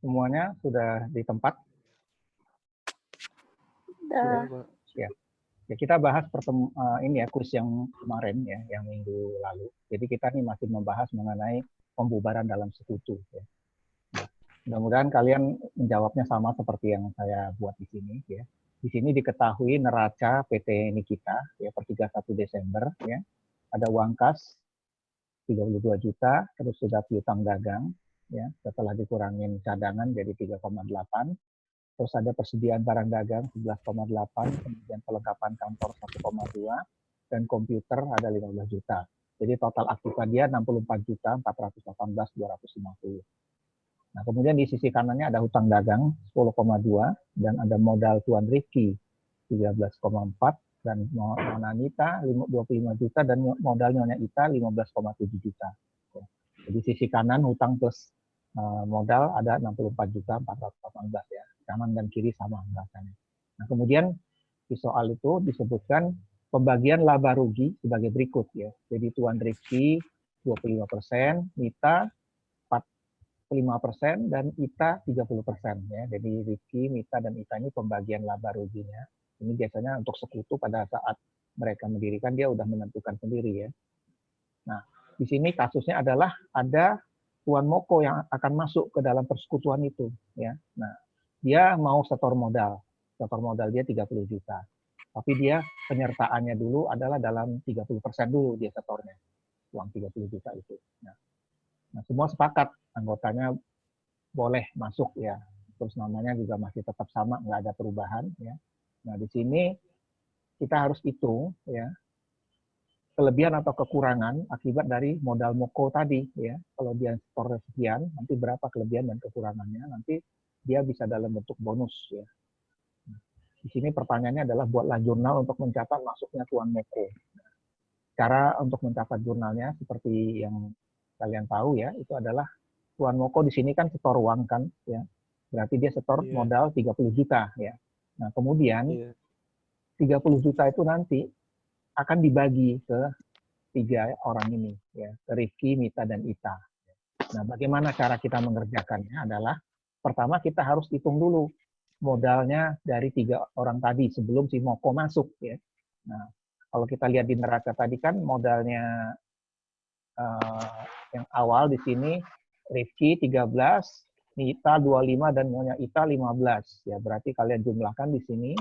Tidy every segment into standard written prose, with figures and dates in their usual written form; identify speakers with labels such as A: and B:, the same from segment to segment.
A: Semuanya sudah di tempat?
B: Sudah.
A: Ya. Ya, kita bahas ini ya kuis yang kemarin ya, yang minggu lalu. Jadi kita nih masih membahas mengenai pembubaran dalam sekutu. Ya. Mudah-mudahan kalian menjawabnya sama seperti yang saya buat di sini. Ya. Di sini diketahui neraca PT Nikita ya per 31 Desember ya ada uang kas 32 juta, terus sudah piutang dagang ya setelah dikurangin cadangan jadi 3,8. Terus ada persediaan barang dagang 11,8, kemudian perlengkapan kantor 1,2, dan komputer ada 15 juta. Jadi total aktiva dia 64 juta 418 250. Nah, kemudian di sisi kanannya ada hutang dagang 10,2 dan ada modal Tuan Rifki 13,4 dan Nona Anita 25 juta dan modal Nyonya Ita 15,7 juta. Jadi sisi kanan hutang plus modal ada 64 juta 418 ya. Kanan dan kiri sama rasanya. Nah, kemudian di soal itu disebutkan pembagian laba rugi sebagai berikut ya. Jadi Tuan Rifki 25%, Mita 45% dan Ita 30% ya. Jadi Rifki, Mita dan Ita ini pembagian laba ruginya. Ini biasanya untuk sekutu pada saat mereka mendirikan dia udah menentukan sendiri ya. Nah, di sini kasusnya adalah ada Tuan Moko yang akan masuk ke dalam persekutuan itu ya. Nah, dia mau setor modal dia 30 juta. Tapi dia penyertaannya dulu adalah dalam 30% dulu dia setornya, uang 30 juta itu. Nah, semua sepakat, anggotanya boleh masuk ya. Terus namanya juga masih tetap sama, nggak ada perubahan ya. Nah, di sini kita harus hitung ya, kelebihan atau kekurangan akibat dari modal Moko tadi ya. Kalau dia setor sekian, nanti berapa kelebihan dan kekurangannya, nanti dia bisa dalam bentuk bonus ya. Di sini pertanyaannya adalah buatlah jurnal untuk mencatat masuknya Tuan Moko. Cara untuk mencatat jurnalnya seperti yang kalian tahu ya, itu adalah Tuan Moko di sini kan setor uang kan ya. Berarti dia setor modal 30 juta ya. Nah, kemudian 30 juta itu nanti akan dibagi ke 3 orang ini ya, ke Rifki, Mita dan Ita. Nah, bagaimana cara kita mengerjakannya adalah pertama kita harus hitung dulu modalnya dari 3 orang tadi sebelum si Moko masuk ya. Nah, kalau kita lihat di neraca tadi kan modalnya yang awal di sini Rifki 13, Nita 25 dan Nyonya Ita 15 ya. Berarti kalian jumlahkan di sini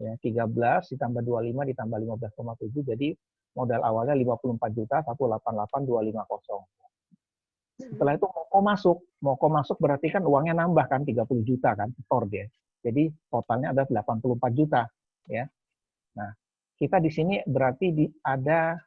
A: ya 13 ditambah 25 ditambah 15,7 jadi modal awalnya 54 juta 188.250. Setelah itu Moko masuk berarti kan uangnya nambah kan 30 juta kan setor dia. Jadi totalnya ada 84 juta ya. Nah, kita di sini berarti ada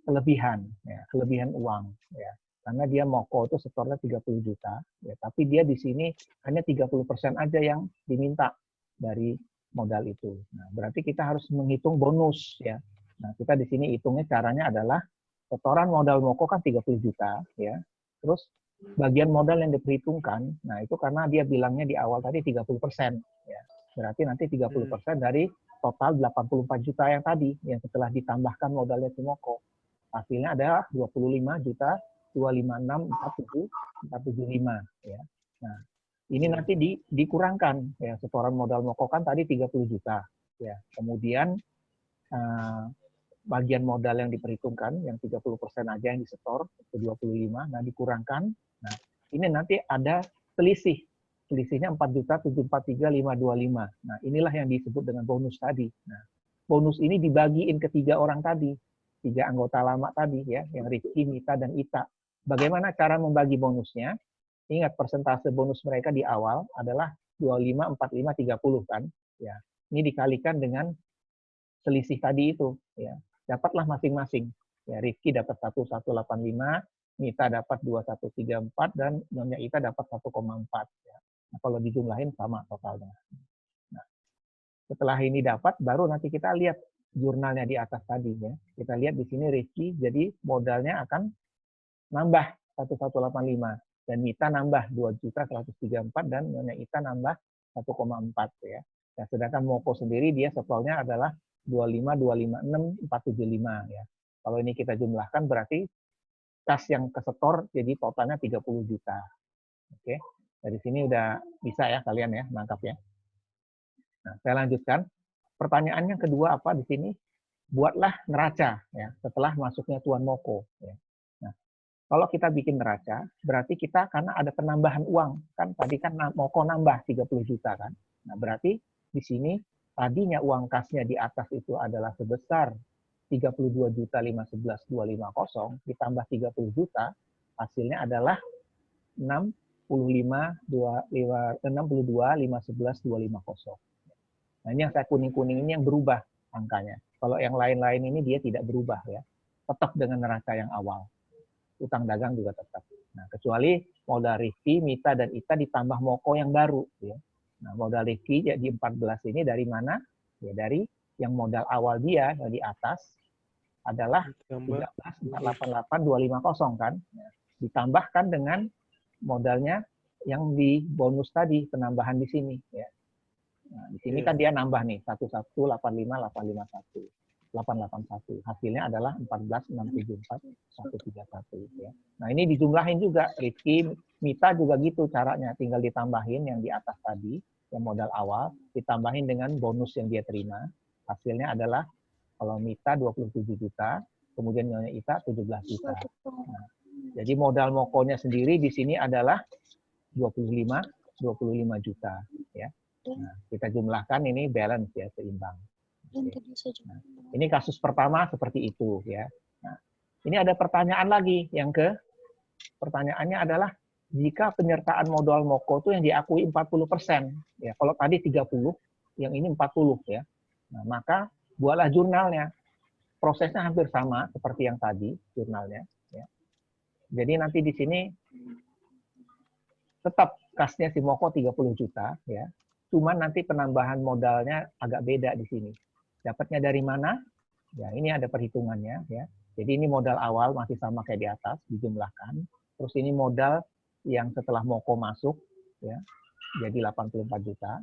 A: kelebihan ya, kelebihan uang ya. Karena dia Moko itu setornya 30 juta ya, tapi dia di sini hanya 30% aja yang diminta dari modal itu. Nah, berarti kita harus menghitung bonus ya. Nah, kita di sini hitungnya caranya adalah setoran modal Moko kan 30 juta ya. Terus bagian modal yang diperhitungkan, nah itu karena dia bilangnya di awal tadi 30% ya. Berarti nanti 30% dari total 84 juta yang tadi yang setelah ditambahkan modalnya si Moko. Hasilnya adalah 25 juta 256.475 ya. Nah, ini nanti dikurangkan ya, setoran modal Moko kan tadi 30 juta ya. Kemudian bagian modal yang diperhitungkan yang 30% aja yang disetor ke 25, nah dikurangkan. Nah, ini nanti ada selisih. Selisihnya 4.743.525. Nah, inilah yang disebut dengan bonus tadi. Nah, bonus ini dibagiin ke 3 orang tadi. 3 anggota lama tadi ya, yang Rifki, Mita, dan Ita. Bagaimana cara membagi bonusnya? Ingat persentase bonus mereka di awal adalah 25, 45, 30 kan? Ya. Ini dikalikan dengan selisih tadi itu ya. Dapatlah masing-masing. Ya, Rifki dapat 1185, Mita dapat 2134 dan Nyonya Ita dapat 1,4 ya. Nah, kalau dijumlahin sama totalnya. Nah, setelah ini dapat baru nanti kita lihat jurnalnya di atas tadi ya. Kita lihat di sini Rifki jadi modalnya akan nambah 1185 dan Mita nambah 2.134 dan Nyonya Ita nambah 1,4 ya. Nah, sedangkan Moko sendiri dia setornya adalah 25.256.475 ya. Kalau ini kita jumlahkan berarti kas yang kesetor jadi totalnya 30 juta. Oke. Dari sini udah bisa ya kalian ya nangkap ya. Nah, saya lanjutkan. Pertanyaannya kedua apa di sini? Buatlah neraca ya setelah masuknya Tuan Moko. Ya. Nah, kalau kita bikin neraca, berarti kita karena ada penambahan uang kan tadi kan Moko nambah 30 juta kan. Nah, berarti di sini tadinya uang kasnya di atas itu adalah sebesar 32.511.250 ditambah 30 juta, hasilnya adalah 62.511.250. Nah, ini yang saya kuning-kuning ini yang berubah angkanya. Kalau yang lain-lain ini dia tidak berubah ya. Tetap dengan neraca yang awal. Utang dagang juga tetap. Nah, kecuali modal Rifki, Mita, dan Ita ditambah Moko yang baru. Ya. Nah, modal Rifki ya, di 14 ini dari mana? Ya, dari yang modal awal dia yang di atas adalah 13.488.250 kan. Ya. Ditambahkan dengan modalnya yang di bonus tadi, penambahan di sini. Ya. Nah, di sini kan dia nambah nih 11.851. Hasilnya adalah 14.674.131 ya. Nah, ini dijumlahin juga Rifki, Mita juga gitu caranya, tinggal ditambahin yang di atas tadi, yang modal awal, ditambahin dengan bonus yang dia terima. Hasilnya adalah kalau Mita 27 juta, kemudian Nyonya Ita 17 juta. Nah, jadi modal Mokonya sendiri di sini adalah 25 juta ya. Nah, kita jumlahkan ini balance ya, seimbang. Nah, ini kasus pertama seperti itu ya. Nah, ini ada pertanyaan lagi yang pertanyaannya adalah jika penyertaan modal Moko itu yang diakui 40% ya. Kalau tadi 30, yang ini 40 ya. Nah, maka buatlah jurnalnya. Prosesnya hampir sama seperti yang tadi jurnalnya ya. Jadi nanti di sini tetap kasnya si Moko 30 juta ya. Cuman nanti penambahan modalnya agak beda di sini. Dapatnya dari mana? Ya, ini ada perhitungannya ya. Jadi ini modal awal masih sama kayak di atas dijumlahkan. Terus ini modal yang setelah Moko masuk ya. Jadi 84 juta.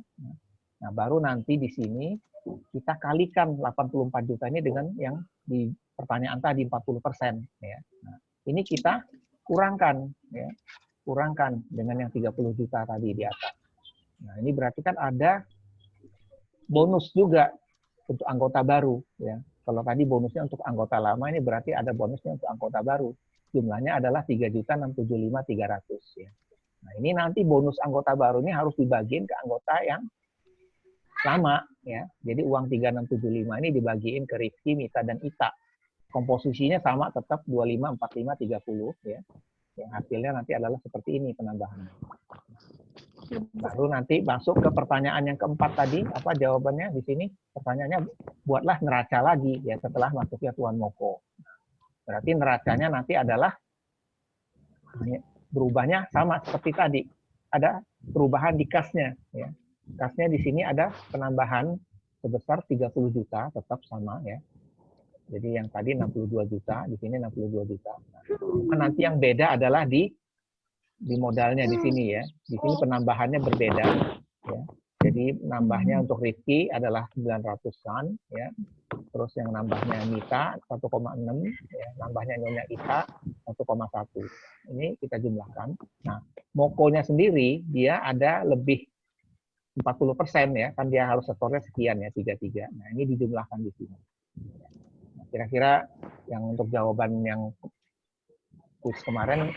A: Nah, baru nanti di sini kita kalikan 84 juta ini dengan yang di pertanyaan tadi 40% ya. Nah, ini kita kurangkan ya. Kurangkan dengan yang 30 juta tadi di atas. Nah, ini berarti kan ada bonus juga untuk anggota baru ya. Kalau tadi bonusnya untuk anggota lama, ini berarti ada bonusnya untuk anggota baru. Jumlahnya adalah 3.675.300 ya. Nah, ini nanti bonus anggota baru ini harus dibagiin ke anggota yang lama ya. Jadi uang 3.675 ini dibagiin ke Rifki, Mita, dan Ita. Komposisinya sama tetap 25, 45, 30 ya. Yang hasilnya nanti adalah seperti ini penambahannya. Lalu nanti masuk ke pertanyaan yang keempat tadi, apa jawabannya di sini? Pertanyaannya, buatlah neraca lagi ya setelah masuknya Tuan Moko. Berarti neracanya nanti adalah berubahnya sama seperti tadi. Ada perubahan di kasnya ya. Kasnya di sini ada penambahan sebesar 30 juta, tetap sama ya. Jadi yang tadi 62 juta, di sini 62 juta. Nah, nanti yang beda adalah di modalnya di sini ya. Di sini penambahannya berbeda ya. Jadi nambahnya untuk Rifki adalah 900-an ya. Terus yang nambahnya Mita 1,6 ya, nambahnya Nyonya Ita 1,1. Ini kita jumlahkan. Nah, Mokonya sendiri dia ada lebih 40% ya, kan dia harus setornya sekian ya, 33. Nah, ini dijumlahkan di sini. Nah, kira-kira yang untuk jawaban yang kuis kemarin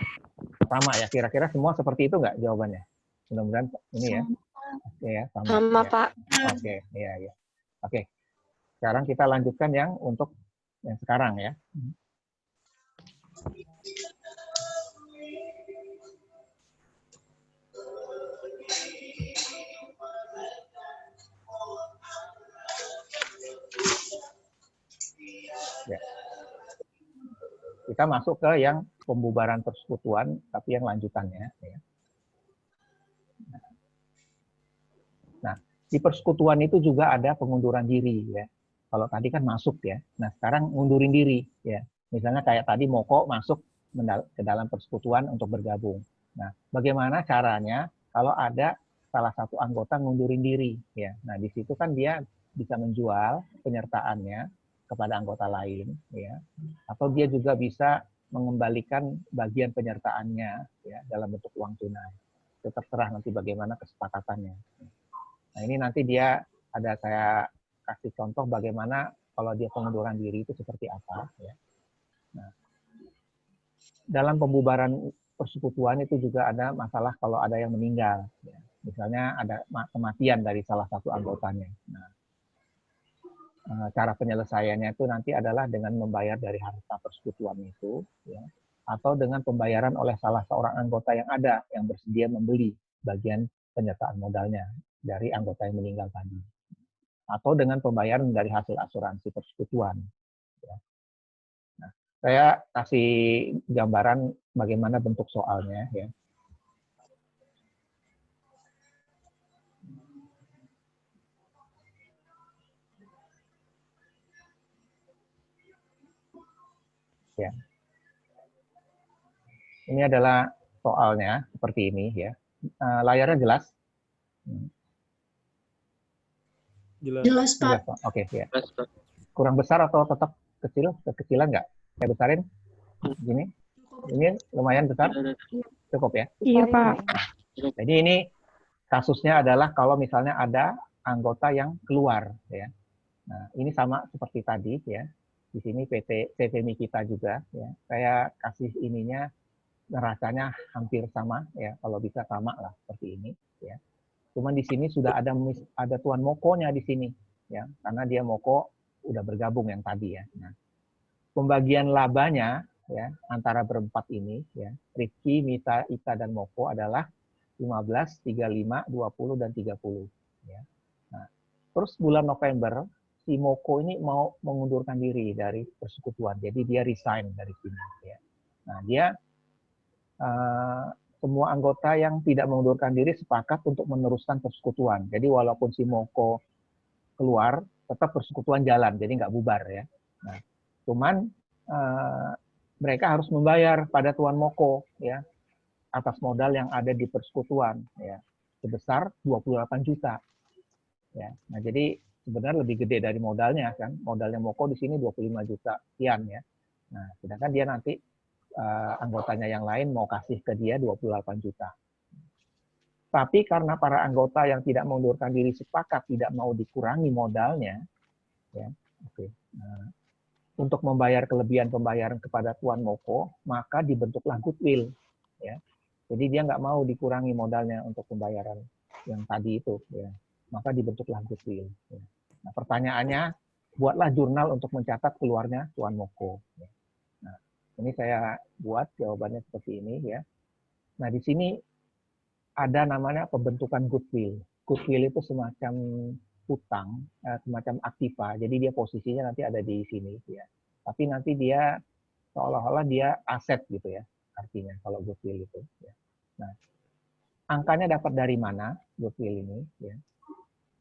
A: sama ya, kira-kira semua seperti itu nggak jawabannya? Mudah-mudahan ini ya. Oke ya, sama.
B: Sama
A: Ya.
B: Pak.
A: Oke, iya ya. Oke. Sekarang kita lanjutkan yang untuk yang sekarang ya. Ya. Kita masuk ke yang pembubaran persekutuan, tapi yang lanjutannya. Ya. Nah, di persekutuan itu juga ada pengunduran diri ya. Kalau tadi kan masuk ya. Nah, sekarang ngundurin diri ya. Misalnya kayak tadi Moko masuk ke dalam persekutuan untuk bergabung. Nah, bagaimana caranya kalau ada salah satu anggota ngundurin diri ya. Nah, di situ kan dia bisa menjual penyertaannya kepada anggota lain ya. Atau dia juga bisa mengembalikan bagian penyertaannya ya dalam bentuk uang tunai. itu terserah nanti bagaimana kesepakatannya. Nah ini nanti dia ada saya kasih contoh bagaimana kalau dia pengunduran diri itu seperti apa. Ya. Nah, dalam pembubaran persekutuan itu juga ada masalah kalau ada yang meninggal. Ya. Misalnya ada kematian dari salah satu anggotanya. Nah, cara penyelesaiannya itu nanti adalah dengan membayar dari harta persekutuan itu, ya, atau dengan pembayaran oleh salah seorang anggota yang ada yang bersedia membeli bagian penyertaan modalnya dari anggota yang meninggal tadi, atau dengan pembayaran dari hasil asuransi persekutuan. Ya. Nah, saya kasih gambaran bagaimana bentuk soalnya. Ya. Ya. Ini adalah soalnya seperti ini ya. Layarnya jelas?
B: Jelas, Pak.
A: Jelas, Oke, ya. Kurang besar atau tetap kecil? Kekecilan nggak? Saya besarin? Gini? Ini lumayan besar? Cukup ya?
B: Iya, Pak.
A: Jadi ini kasusnya adalah kalau misalnya ada anggota yang keluar. Ya. Nah, ini sama seperti tadi ya. Di sini PVMI kita juga. Ya. Saya kasih ininya rasanya hampir sama ya, kalau bisa sama lah seperti ini ya. Cuman di sini sudah ada Tuan Mokonya di sini ya, karena dia Moko udah bergabung yang tadi ya. Nah, pembagian labanya ya antara berempat ini ya, Rifki, Mita, Ita dan Moko adalah 15, 35, 20 dan 30 ya. Nah, terus bulan November si Moko ini mau mengundurkan diri dari persekutuan. Jadi dia resign dari sini ya. Nah, dia semua anggota yang tidak mengundurkan diri sepakat untuk meneruskan persekutuan. Jadi walaupun si Moko keluar, tetap persekutuan jalan, jadi nggak bubar ya. Nah, cuman mereka harus membayar pada Tuan Moko ya atas modal yang ada di persekutuan ya sebesar 28 juta. Ya. Nah, jadi sebenarnya lebih gede dari modalnya kan. Modalnya Moko di sini 25 juta sekian ya. Nah, sedangkan dia nanti anggotanya yang lain mau kasih ke dia 28 juta. Tapi karena para anggota yang tidak mengundurkan diri sepakat tidak mau dikurangi modalnya, ya, nah, untuk membayar kelebihan pembayaran kepada Tuan Moko, maka dibentuklah goodwill. Ya. Jadi dia nggak mau dikurangi modalnya untuk pembayaran yang tadi itu. Ya. Maka dibentuklah goodwill. Ya. Nah, pertanyaannya, buatlah jurnal untuk mencatat keluarnya Tuan Moko. Ya. Nah, ini saya buat jawabannya seperti ini ya. Nah, di sini ada namanya pembentukan goodwill. Goodwill itu semacam utang, semacam aktiva. Jadi dia posisinya nanti ada di sini ya. Tapi nanti dia seolah-olah dia aset gitu ya. Artinya kalau goodwill itu ya. Nah, angkanya dapat dari mana goodwill ini ya.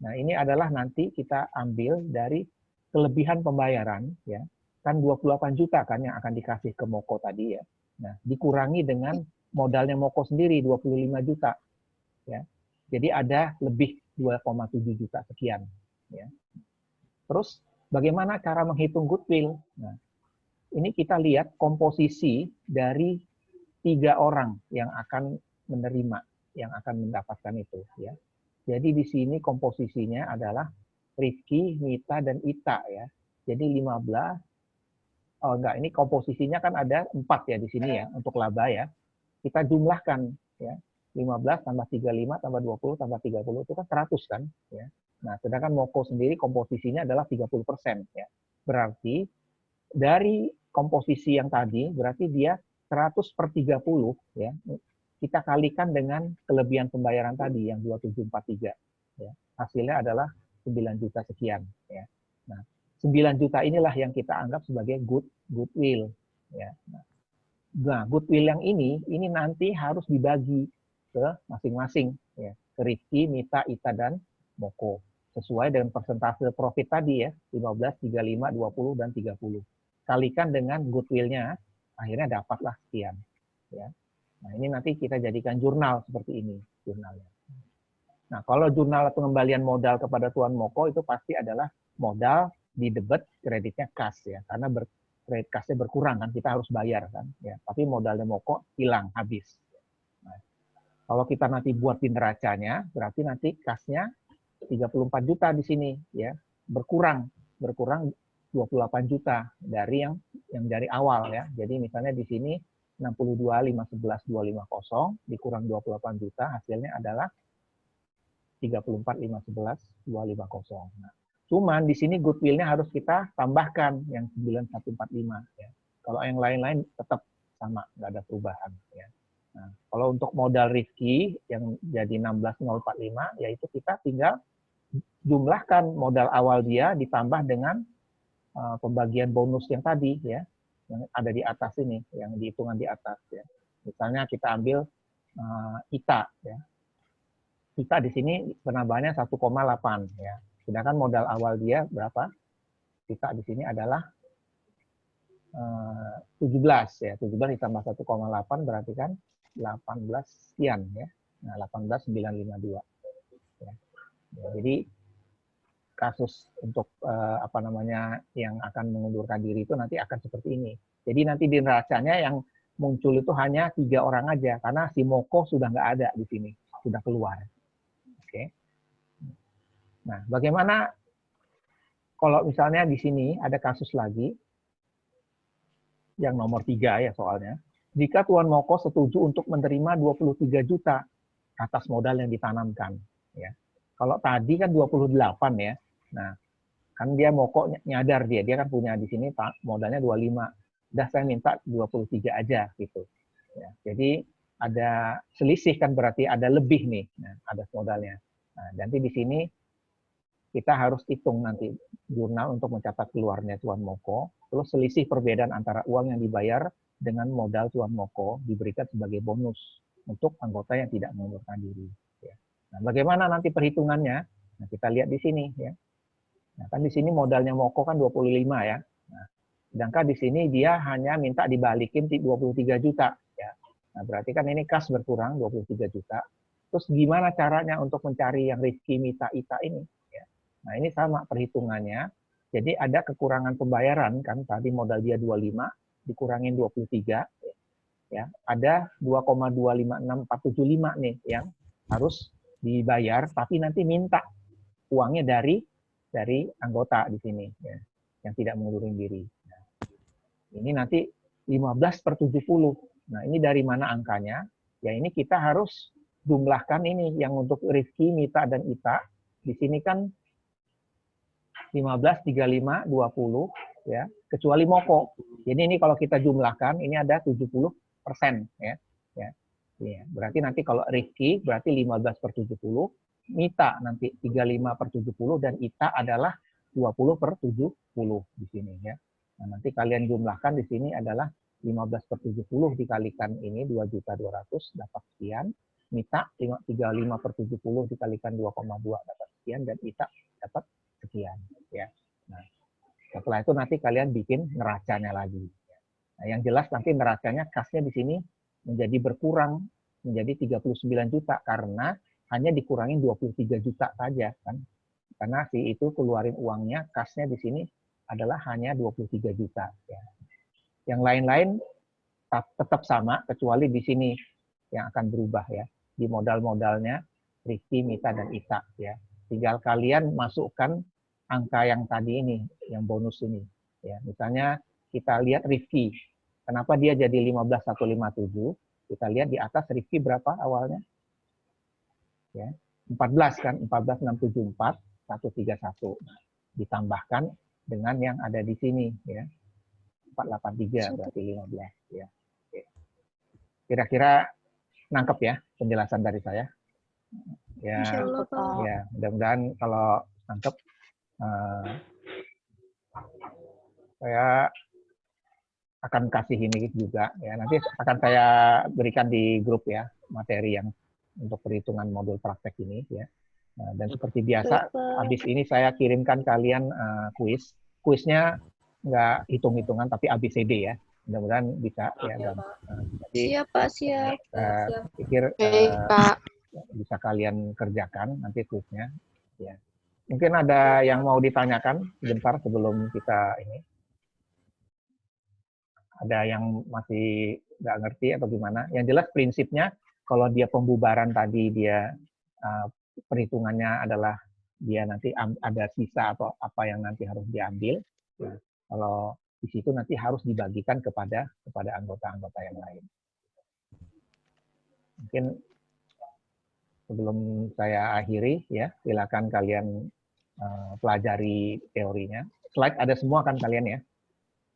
A: Nah, ini adalah nanti kita ambil dari kelebihan pembayaran ya. Kan 28 juta kan yang akan dikasih ke Moko tadi ya. Nah, dikurangi dengan modalnya Moko sendiri 25 juta ya. Jadi ada lebih 2,7 juta sekian ya. Terus bagaimana cara menghitung goodwill? Nah, ini kita lihat komposisi dari 3 orang yang akan menerima, yang akan mendapatkan itu ya. Jadi di sini komposisinya adalah Rifki, Mita dan Ita ya. Jadi 15. Oh enggak, ini komposisinya kan ada 4 ya di sini ya untuk laba ya. Kita jumlahkan ya. 15 tambah 35 tambah 20 tambah 30 itu kan 100 kan ya. Nah, sedangkan Moko sendiri komposisinya adalah 30% ya. Berarti dari komposisi yang tadi berarti dia 100 per 30 ya. Kita kalikan dengan kelebihan pembayaran tadi yang 2743 ya. Hasilnya adalah 9 juta sekian ya. Nah, 9 juta inilah yang kita anggap sebagai goodwill ya. Nah, goodwill yang ini nanti harus dibagi ke masing-masing ya, ke Rifki, Mita, Ita dan Moko sesuai dengan persentase profit tadi ya, 15, 35, 20 dan 30. Kalikan dengan goodwill-nya, akhirnya dapatlah sekian ya. Nah, ini nanti kita jadikan jurnal seperti ini jurnalnya. Nah, kalau jurnal pengembalian modal kepada Tuan Moko itu pasti adalah modal di debit, kreditnya kas ya, karena kredit kasnya berkurang kan, kita harus bayar kan ya. Tapi modalnya Moko hilang habis. Nah, Kalau kita nanti buat di neracanya, berarti nanti kasnya 34 juta di sini, ya, berkurang 28 juta dari yang dari awal, ya. Jadi misalnya di sini 62.511.250 dikurang 28 juta, hasilnya adalah 34.511.250. Nah, cuman di sini goodwill-nya harus kita tambahkan yang 9145, ya. Kalau yang lain-lain tetap sama, nggak ada perubahan, ya. Nah, kalau untuk modal Rifki yang jadi 16.045, yaitu kita tinggal jumlahkan modal awal dia ditambah dengan pembagian bonus yang tadi, ya, yang ada di atas ini, yang dihitungan di atas, ya. Misalnya kita ambil ITA, ya. ITA di sini penambahannya 1,8, ya. Sedangkan modal awal dia berapa? ITA di sini adalah 17, ya. 17 ditambah 1,8 berarti kan 18 sekian, ya. Nah, 18.952. Ya. Jadi kasus untuk apa namanya yang akan mengundurkan diri itu nanti akan seperti ini. Jadi nanti di neracanya yang muncul itu hanya 3 orang aja karena si Moko sudah nggak ada di sini, sudah keluar. Oke. Nah, bagaimana kalau misalnya di sini ada kasus lagi yang nomor 3 ya soalnya. Jika Tuan Moko setuju untuk menerima 23 juta atas modal yang ditanamkan, ya. Kalau tadi kan 28 ya. Nah, kan dia Moko nyadar dia kan punya di sini modalnya 25. Udah saya minta 23 aja gitu. Ya, jadi ada selisih kan berarti ada lebih nih. Nah, ada modalnya. Nah, nanti di sini kita harus hitung nanti jurnal untuk mencatat keluarnya Tuan Moko, terus selisih perbedaan antara uang yang dibayar dengan modal Tuan Moko diberikan sebagai bonus untuk anggota yang tidak mengundurkan diri. Ya. Nah, bagaimana nanti perhitungannya? Nah, kita lihat di sini, ya. Nah, kan di sini modalnya Moko kan 25 ya. Nah, sedangkan di sini dia hanya minta dibalikin 23 juta. Ya. Nah, berarti kan ini kas berkurang 23 juta. Terus gimana caranya untuk mencari yang Rifki, Mita, Ita ini? Ya. Nah, ini sama perhitungannya. Jadi ada kekurangan pembayaran, kan tadi modal dia 25, dikurangin 23. Ya. Ada 2,256475 nih yang harus dibayar, tapi nanti minta uangnya dari anggota di sini, ya, yang tidak mengundurkan diri. Nah, ini nanti 15/70. Nah, ini dari mana angkanya? Ya, ini kita harus jumlahkan ini yang untuk Rifki, Mita, dan Ita. Di sini kan 15, 35, 20, ya, kecuali Moko. Jadi ini kalau kita jumlahkan, ini ada 70%, ya. Ya. Ya, berarti nanti kalau Rifki berarti 15/70, Mita nanti 35/70 dan Ita adalah 20/70 di sini, ya. Nah, nanti kalian jumlahkan di sini adalah 15/70 dikalikan ini 2.200.000 dapat sekian. Mita 35/70 dikalikan 2,2 dapat sekian dan Ita dapat sekian, ya. Nah, setelah itu nanti kalian bikin neracanya lagi. Nah, yang jelas nanti neracanya kasnya di sini menjadi berkurang menjadi 39 juta karena hanya dikurangin 23 juta saja kan. Karena si itu keluarin uangnya, kasnya di sini adalah hanya 23 juta, ya. Yang lain-lain tetap sama kecuali di sini yang akan berubah, ya. Di modal-modalnya Rifki, Mita, dan Ita, ya. Tinggal kalian masukkan angka yang tadi ini, yang bonus ini, ya. Misalnya kita lihat Rifki. Kenapa dia jadi 15.157? Kita lihat di atas Rifki berapa awalnya? Ya, 14 kan, 14.674, 131. Nah, ditambahkan dengan yang ada di sini, ya. 483 berarti 15, ya. Kira-kira nangkep ya penjelasan dari saya? Ya, ya, mudah-mudahan kalau nangkep saya akan kasih ini juga, ya. Nanti akan saya berikan di grup, ya, materi yang untuk perhitungan modul praktek ini, ya. Nah, dan seperti biasa habis ini saya kirimkan kalian kuis. Kuisnya nggak hitung-hitungan tapi ABCD, ya. Mudah-mudahan bisa, ya. Dan jadi
C: siap Pak, siap.
A: Saya pikir bisa kalian kerjakan nanti kuisnya, ya. Mungkin ada yang mau ditanyakan sebentar sebelum kita ini. Ada yang masih nggak ngerti atau gimana? Yang jelas prinsipnya kalau dia pembubaran tadi dia perhitungannya adalah dia nanti ada sisa atau apa yang nanti harus diambil. Nah, kalau di situ nanti harus dibagikan kepada anggota-anggota yang lain. Mungkin sebelum saya akhiri ya, silakan kalian pelajari teorinya. Slide ada semua kan kalian ya?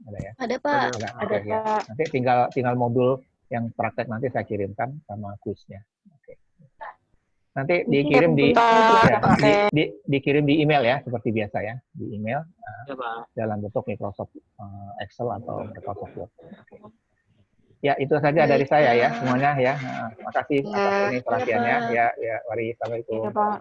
A: Ada ya?
C: Ada Pak.
A: Ada ya. Nanti tinggal modul yang praktek nanti saya kirimkan sama kuisnya. Oke. Nanti dikirim dikirim di email ya, seperti biasa ya, di email dalam bentuk Microsoft Excel atau Microsoft Word. Ya, itu saja dari saya ya, semuanya ya. Terima kasih atas ini perhatiannya. Ya, mari, assalamualaikum.
C: Ya, Pak.